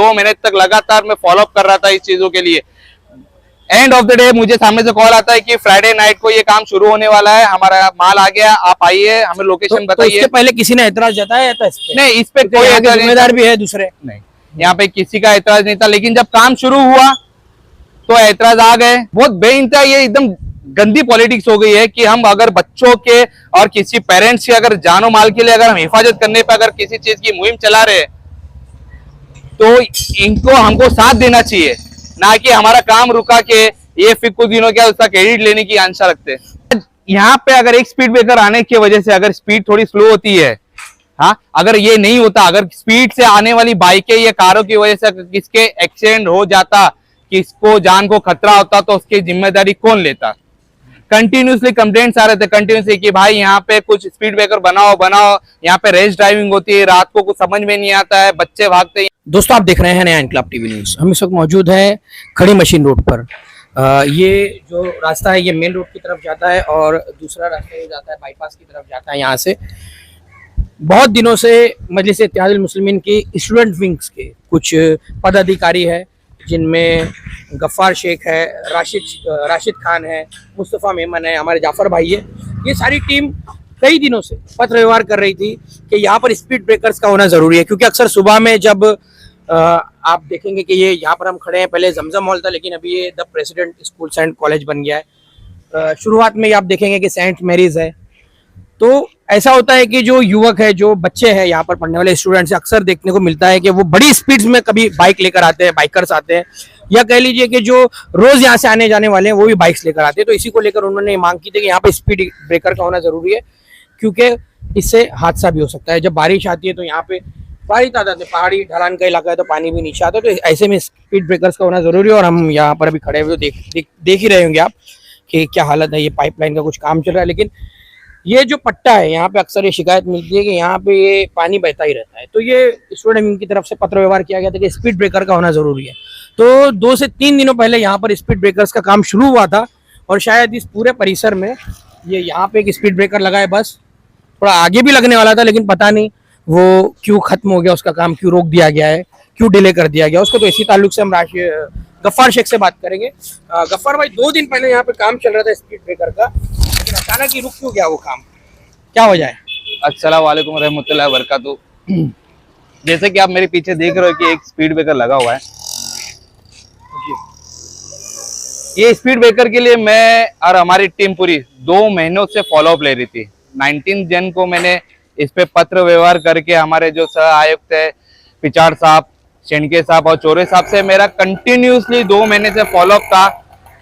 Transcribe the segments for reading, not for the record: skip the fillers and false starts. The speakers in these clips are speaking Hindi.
2 महीने तक लगातार मैं फॉलो अप कर रहा था इस चीजों के लिए। एंड ऑफ द डे मुझे सामने से कॉल आता है कि फ्राइडे नाइट को ये काम शुरू होने वाला है, हमारा माल आ गया, आप आइए, हमें लोकेशन बताइए। तो इसके पहले किसी ने एतराज जताया था इस पे? नहीं, इस पे कोई जिम्मेदार भी है दूसरे? नहीं, यहाँ पे किसी का एतराज नहीं था। लेकिन जब काम शुरू हुआ तो एतराज आ गए। बहुत बेइंतहा ये एकदम गंदी पॉलिटिक्स हो गई है कि हम अगर बच्चों के और किसी पेरेंट्स के अगर जानो माल के लिए अगर हम हिफाजत करने पे अगर किसी चीज की मुहिम चला रहे तो इनको हमको साथ देना चाहिए, ना कि हमारा काम रुका के ये फिर कुछ दिनों क्या उसका क्रेडिट लेने की आशा रखते हैं। यहाँ पे अगर एक स्पीड ब्रेकर आने की वजह से अगर स्पीड थोड़ी स्लो होती है, हाँ, अगर ये नहीं होता, अगर स्पीड से आने वाली बाइकें या कारों की वजह से किसके एक्सीडेंट हो जाता, किसको जान को खतरा होता, तो उसकी जिम्मेदारी कौन लेता। कंटिन्यूसली कंप्लेंट्स आ रहे थे कंटिन्यूसली कि भाई यहाँ पे कुछ स्पीड ब्रेकर बनाओ, यहाँ पे रेस ड्राइविंग होती है, रात को कुछ समझ में नहीं आता है, बच्चे भागते हैं। दोस्तों आप देख रहे हैं नया इनकलाब टीवी न्यूज। हम इस वक्त मौजूद है खड़ी मशीन रोड पर। ये जो रास्ता है ये मेन रोड की तरफ जाता है और दूसरा रास्ता ये जाता है बाईपास की तरफ जाता है। यहाँ से बहुत दिनों से मजलिस इत्तेहादुल मुस्लिमीन की स्टूडेंट विंग्स के कुछ पदाधिकारी है, जिनमें गफ्फार शेख है, राशिद खान है, मुस्तफ़ा मेमन है, हमारे जाफर भाई है। ये सारी टीम कई दिनों से पत्र व्यवहार कर रही थी कि यहाँ पर स्पीड ब्रेकर्स का होना ज़रूरी है, क्योंकि अक्सर सुबह में जब आप देखेंगे कि ये यहाँ पर हम खड़े हैं, पहले जमजम हॉल था लेकिन अभी ये the president schools and college बन गया है। शुरुआत में आप देखेंगे कि सेंट मैरीज है। तो ऐसा होता है कि जो युवक है, जो बच्चे हैं, यहाँ पर पढ़ने वाले स्टूडेंट्स अक्सर देखने को मिलता है कि वो बड़ी स्पीड्स में कभी बाइक लेकर आते हैं, बाइकर्स आते हैं, या कह लीजिए कि जो रोज यहाँ से आने जाने वाले हैं वो भी बाइक्स लेकर आते हैं। तो इसी को लेकर उन्होंने मांग की थी कि यहाँ पे स्पीड ब्रेकर का होना जरूरी है, क्योंकि इससे हादसा भी हो सकता है। जब बारिश आती है तो यहाँ पे भारी तादाद में, पहाड़ी ढलान का इलाका है तो पानी भी नीचे आता है, तो ऐसे में स्पीड ब्रेकर्स का होना जरूरी है। और हम यहाँ पर अभी खड़े हुए तो देख ही रहे होंगे आप कि क्या हालत है। ये पाइपलाइन का कुछ काम चल रहा है, लेकिन ये जो पट्टा है यहाँ पे अक्सर ये शिकायत मिलती है कि यहाँ पे ये पानी बहता ही रहता है। तो ये स्टूडेंट की तरफ से पत्र व्यवहार किया गया था कि स्पीड ब्रेकर का होना जरूरी है। तो 2 से 3 दिनों पहले यहाँ पर स्पीड ब्रेकर्स का काम शुरू हुआ था और शायद इस पूरे परिसर में ये यहाँ पे एक स्पीड ब्रेकर लगा है, बस थोड़ा आगे भी लगने वाला था, लेकिन पता नहीं वो क्यों खत्म हो गया, उसका काम क्यों रोक दिया गया है, क्यों डिले कर दिया गया उसको। तो इसी ताल्लुक से हम गफ्फार शेख से बात करेंगे। गफ्फार भाई, 2 दिन पहले यहाँ पे काम चल रहा था स्पीड ब्रेकर का, लेकिन अचानक ही रुक क्यों गया वो काम, क्या वजह है? अस्सलाम वालेकुम रहमतुल्लाहि व बरकातुहू। जैसे कि आप मेरे पीछे देख रहे हो कि एक स्पीड ब्रेकर लगा हुआ है। ये स्पीड ब्रेकर के लिए मैं और हमारी टीम पूरी 2 महीनों से फॉलोअप ले रही थी। 19 जन को मैंने इस पे पत्र व्यवहार करके हमारे जो सह आयुक्त है पिचाड़ साहब, शेंडके साहब और चोरे साहब से मेरा कंटिन्यूसली 2 महीने से फॉलोअप था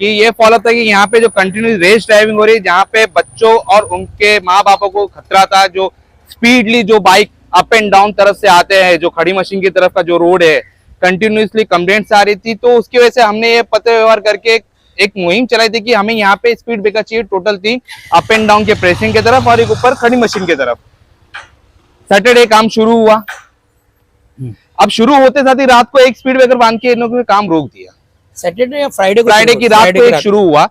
कि ये फॉलोअप था कि यहाँ पे जो कंटिन्यूस रेस ड्राइविंग हो रही है, जहाँ पे बच्चों और उनके माँ बापों को खतरा था, जो स्पीडली जो बाइक अप एंड डाउन तरफ से आते हैं, जो खड़ी मशीन की तरफ का जो रोड है, कंटिन्यूसली कंप्लेंट्स आ रही थी। तो उसकी वजह से हमने ये पत्र व्यवहार करके एक मुहिम चलाई थी कि हमें यहाँ पे स्पीड ब्रेकर चाहिए। टोटल 3 अप एंड डाउन के प्रेसिंग की तरफ और एक ऊपर खड़ी मशीन की तरफ। सैटरडे काम शुरू हुआ। अब शुरू होते साथ ही रात को एक स्पीड ब्रेकर बांध के इन्होंने काम रोक दिया। सैटरडे या फ्राइडे की रात को एक शुरू हुआ।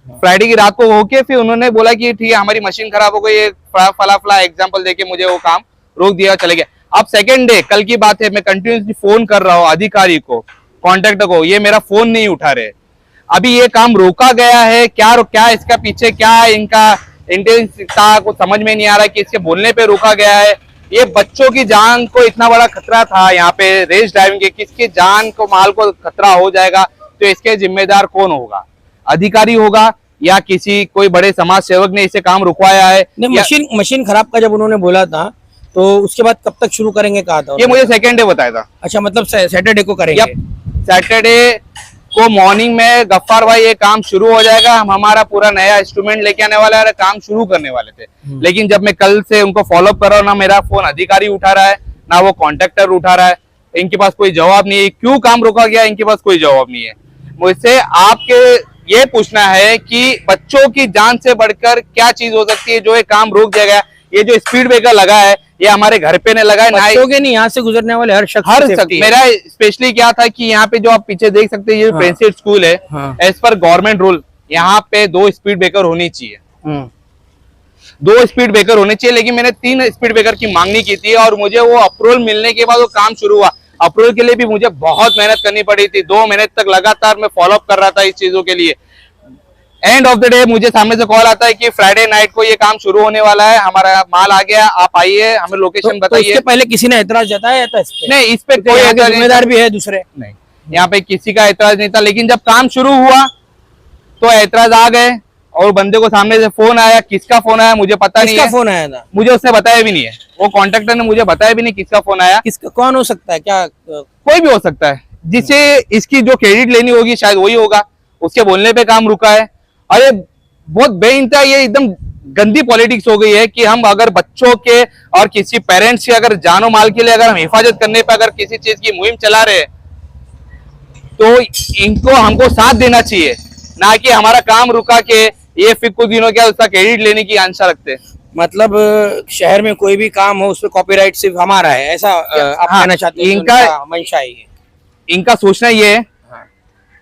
फ्राइडे की रात को होके फिर उन्होंने बोला कि ठीक है हमारी मशीन खराब हो गई, फला एग्जांपल देके मुझे वो काम रोक दिया, चले गए। अब सेकंड डे, कल की बात है, मैं कंटिन्यूसली फोन कर रहा हूँ अधिकारी को, कॉन्ट्रैक्टर को, ये मेरा फोन नहीं उठा रहे। अभी ये काम रोका गया है, क्या इसका पीछे क्या इनका इंटेंशन था, कुछ समझ में नहीं आ रहा है कि इसके बोलने पे रोका गया है। ये बच्चों की जान को इतना बड़ा खतरा था यहाँ पे रेस ड्राइविंग के, किसकी जान को माल को खतरा हो जाएगा तो इसके जिम्मेदार कौन होगा? अधिकारी होगा या किसी कोई बड़े समाज सेवक ने इसे काम रुकवाया है? मशीन खराब का जब उन्होंने बोला था तो उसके बाद कब तक शुरू करेंगे कहा था? ये मुझे सेकेंड डे बताया था। अच्छा, मतलब सैटरडे को करेंगे? सैटरडे को मॉर्निंग में गफ्फार भाई ये काम शुरू हो जाएगा, हम हमारा पूरा नया इंस्ट्रूमेंट लेके आने वाला है, काम शुरू करने वाले थे। लेकिन जब मैं कल से उनको फॉलोअप कर रहा हूँ, ना मेरा फोन अधिकारी उठा रहा है, ना वो कॉन्ट्रैक्टर उठा रहा है, इनके पास कोई जवाब नहीं है। क्यों काम रोका गया, इनके पास कोई जवाब नहीं है। मुझसे आपके ये पूछना है कि बच्चों की जान से बढ़कर क्या चीज हो सकती है जो ये काम रोक दिया गया? ये जो स्पीड ब्रेकर लगा है ये हमारे घर पे ने लगा है, नहीं, यहाँ से गुजरने वाले हर शख्स मेरा स्पेशली क्या था कि यहाँ पे जो आप पीछे देख सकते हैं ये प्रिंसेस स्कूल है, एज पर गवर्नमेंट रूल यहाँ पे 2 स्पीड ब्रेकर होनी चाहिए। 2 स्पीड ब्रेकर होने चाहिए, लेकिन मैंने 3 स्पीड ब्रेकर की मांगनी की थी और मुझे वो अप्रूवल मिलने के बाद वो काम शुरू हुआ। अप्रूवल के लिए भी मुझे बहुत मेहनत करनी पड़ी थी। 2 महीने तक लगातार मैं फॉलो अप कर रहा था इस चीजों के लिए। एंड ऑफ द डे मुझे सामने से कॉल आता है कि फ्राइडे नाइट को ये काम शुरू होने वाला है, हमारा माल आ गया, आप आइए, हमें लोकेशन तो बताइए। इसके पहले किसी ने एतराज जताया था इस पे? नहीं, इस पे क्योंकि कोई यहाँ के ऐतराज नहीं जिम्मेदार था। भी है दूसरे। नहीं, यहाँ पे किसी का एतराज नहीं था, लेकिन जब काम शुरू हुआ तो एतराज आ गए। और बंदे को सामने से फोन आया, किसका फोन आया मुझे पता नहीं किसका है, फोन आया था? मुझे उसने बताया भी नहीं है, वो कॉन्ट्रैक्टर ने मुझे बताया भी नहीं किसका फोन आया। किसका, कौन हो सकता है क्या? कोई भी हो सकता है, जिसे इसकी जो क्रेडिट लेनी होगी शायद वही होगा, उसके बोलने पे काम रुका है। अरे बहुत बेइंतहा ये एकदम गंदी पॉलिटिक्स हो गई है कि हम अगर बच्चों के और किसी पेरेंट्स के अगर जानो माल के लिए अगर हम हिफाजत करने पे अगर किसी चीज की मुहिम चला रहे हैं तो इनको हमको साथ देना चाहिए, ना कि हमारा काम रुका के ये फिर कुछ दिनों क्या उसका क्रेडिट लेने की आशा रखते हैं। मतलब शहर में कोई भी काम हो उस पर कॉपीराइट सिर्फ हमारा है, ऐसा आप हाँ, कहना चाहते हैं? इनका मंशा है ये। इनका सोचना ये है हाँ।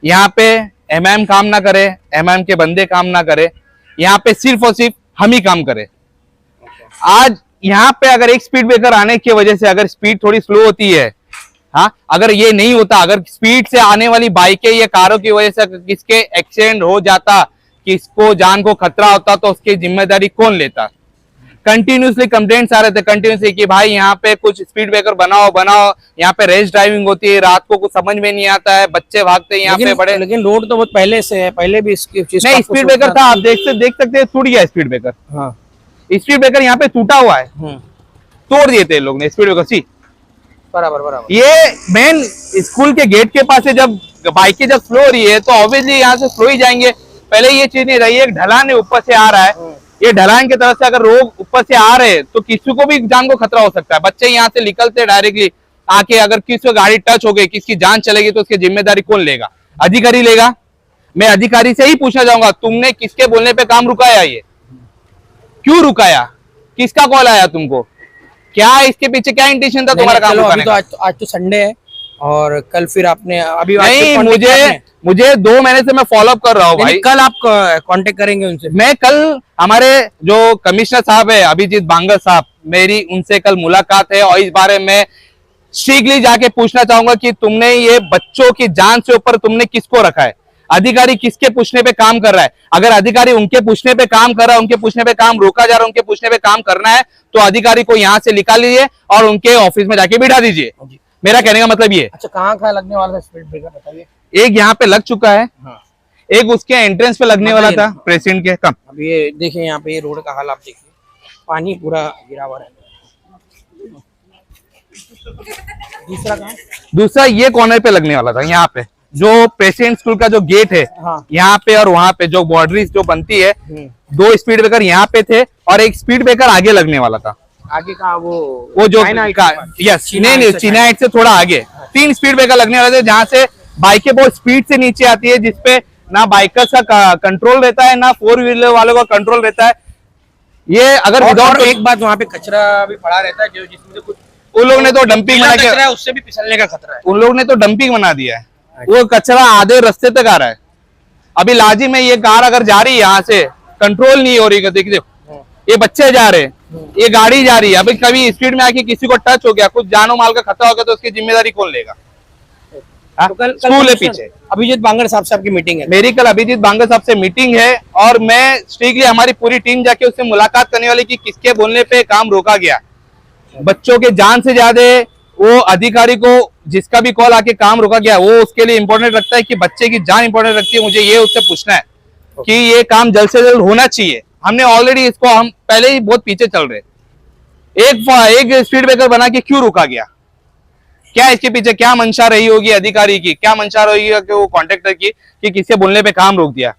यहाँ पे एमआईएम काम ना करे, एमआईएम के बंदे काम ना करे, यहाँ पे सिर्फ और सिर्फ हम ही काम करें। आज यहाँ पे अगर एक स्पीड ब्रेकर आने की वजह से अगर स्पीड थोड़ी स्लो होती है, हाँ, अगर ये नहीं होता, अगर स्पीड से आने वाली बाइकें या कारों की वजह से किसके एक्सीडेंट हो जाता, किसको जान को खतरा होता, तो उसकी जिम्मेदारी कौन लेता? कंटिन्यूसली कंप्लेंट्स आ रहे थे कंटिन्यूसली कि भाई यहाँ पे कुछ स्पीड ब्रेकर बनाओ बनाओ, यहाँ पे रेस ड्राइविंग होती है, रात को कुछ समझ में नहीं आता है, बच्चे भागते हैं यहाँ पे बड़े। लेकिन रोड तो बहुत पहले से है, पहले भी इसकी चीज नहीं, स्पीड ब्रेकर था, आप देख सकते हैं, टूट गया स्पीड ब्रेकर। हाँ। स्पीड ब्रेकर यहाँ पे टूटा हुआ है, तोड़ दिए थे लोग ने स्पीड ब्रेकर। सी बराबर बराबर। ये मेन स्कूल के गेट के पास से जब बाइकें जब स्लो हो रही है तो ऑब्वियसली यहाँ से स्लो ही जाएंगे। पहले ये चीज नहीं रही है, एक ढलान है ऊपर से आ रहा है, ये ढलान की तरफ से अगर लोग ऊपर से आ रहे हैं तो किसी को भी जान को खतरा हो सकता है। बच्चे यहाँ से निकलते डायरेक्टली आके अगर किसी को गाड़ी टच हो गई, किसकी जान चलेगी तो उसकी जिम्मेदारी कौन लेगा? अधिकारी लेगा। मैं अधिकारी से ही पूछना चाहूंगा, तुमने किसके बोलने पे काम रुकाया? ये क्यों रुकाया? किसका कॉल आया तुमको? क्या इसके पीछे क्या इंटेंशन था तुम्हारा काम रुकाने का? आज तो संडे है और कल फिर आपने अभी नहीं, मुझे 2 महीने से मैं फॉलो अप कर रहा हूँ भाई। कल आप कांटेक्ट करेंगे उनसे? मैं कल हमारे जो कमिश्नर साहब है अभिजीत बांगल साहब, मेरी उनसे कल मुलाकात है और इस बारे में स्ट्रिक्टली जाके पूछना चाहूंगा कि तुमने ये बच्चों की जान से ऊपर तुमने किसको रखा है? अधिकारी किसके पूछने पे काम कर रहा है? अगर अधिकारी उनके पूछने पे काम कर रहा है, उनके पूछने पे काम रोका जा रहा है, उनके पूछने पे काम करना है तो अधिकारी को यहाँ से निकाल लीजिए और उनके ऑफिस में जाके बिठा दीजिए। मेरा कहने का मतलब ये। अच्छा, कहाँ लगने वाला था स्पीड ब्रेकर बताइए? एक यहाँ पे लग चुका है, हाँ। एक उसके एंट्रेंस पे लगने वाला था प्रेसिडेंट के। कम अब ये देखिए, यहाँ पे ये रोड का हाल आप देखिए, पानी पूरा गिरा हुआ है। दूसरा कहाँ? दूसरा ये कॉर्नर पे लगने वाला था, यहाँ पे जो प्रेसिडेंट स्कूल का जो गेट है, हाँ। यहाँ पे और वहां पे जो बाउंड्रीज जो बनती है, 2 स्पीड ब्रेकर यहाँ पे थे और एक स्पीड ब्रेकर आगे लगने वाला था। आगे का वो जो यस, नहीं, चीना हाइट से थोड़ा आगे 3 स्पीड ब्रेकर लगने वाले थे, जहाँ से बाइकें बहुत स्पीड से नीचे आती है, जिसपे ना बाइकर्स का कंट्रोल रहता है ना 4 व्हीलर वालों का कंट्रोल रहता है। ये अगर और एक बात, वहाँ पे कचरा भी पड़ा रहता है जो जिसमें से कुछ उन लोग ने तो डंपिंग बना के, उससे भी फिसलने का खतरा है। उन लोग ने तो डंपिंग बना दिया है, वो कचरा आधे रास्ते तक आ रहा है। अभी लाजी में ये कार अगर जा रही है, यहाँ से कंट्रोल नहीं हो रही, देखिए ये बच्चे जा रहे हैं, ये गाड़ी जा रही है, अभी कभी स्पीड में आके किसी को टच हो गया, कुछ जानो माल का खतरा हो गया तो उसकी जिम्मेदारी कौन लेगा? तो कल स्कूल है पीछे। अभिजीत बांगड़ साहब से आपकी मीटिंग है? मेरी कल अभिजीत बांगल साहब से मीटिंग है और मैं स्ट्रिक्टली हमारी पूरी टीम जाके उससे मुलाकात करने वाली कि किसके बोलने पे काम रोका गया। बच्चों के जान से ज्यादा वो अधिकारी को जिसका भी कॉल आके काम रोका गया वो उसके लिए इंपॉर्टेंट रखता है कि बच्चे की जान इंपॉर्टेंट रखती है। मुझे ये उससे पूछना है कि ये काम जल्द से जल्द होना चाहिए। हमने ऑलरेडी इसको, हम पहले ही बहुत पीछे चल रहे, एक स्पीड ब्रेकर बना के क्यों रोका गया? क्या इसके पीछे क्या मंशा रही होगी अधिकारी की, क्या मंशा रही होगी वो कॉन्ट्रैक्टर की कि किसके बोलने पे काम रोक दिया?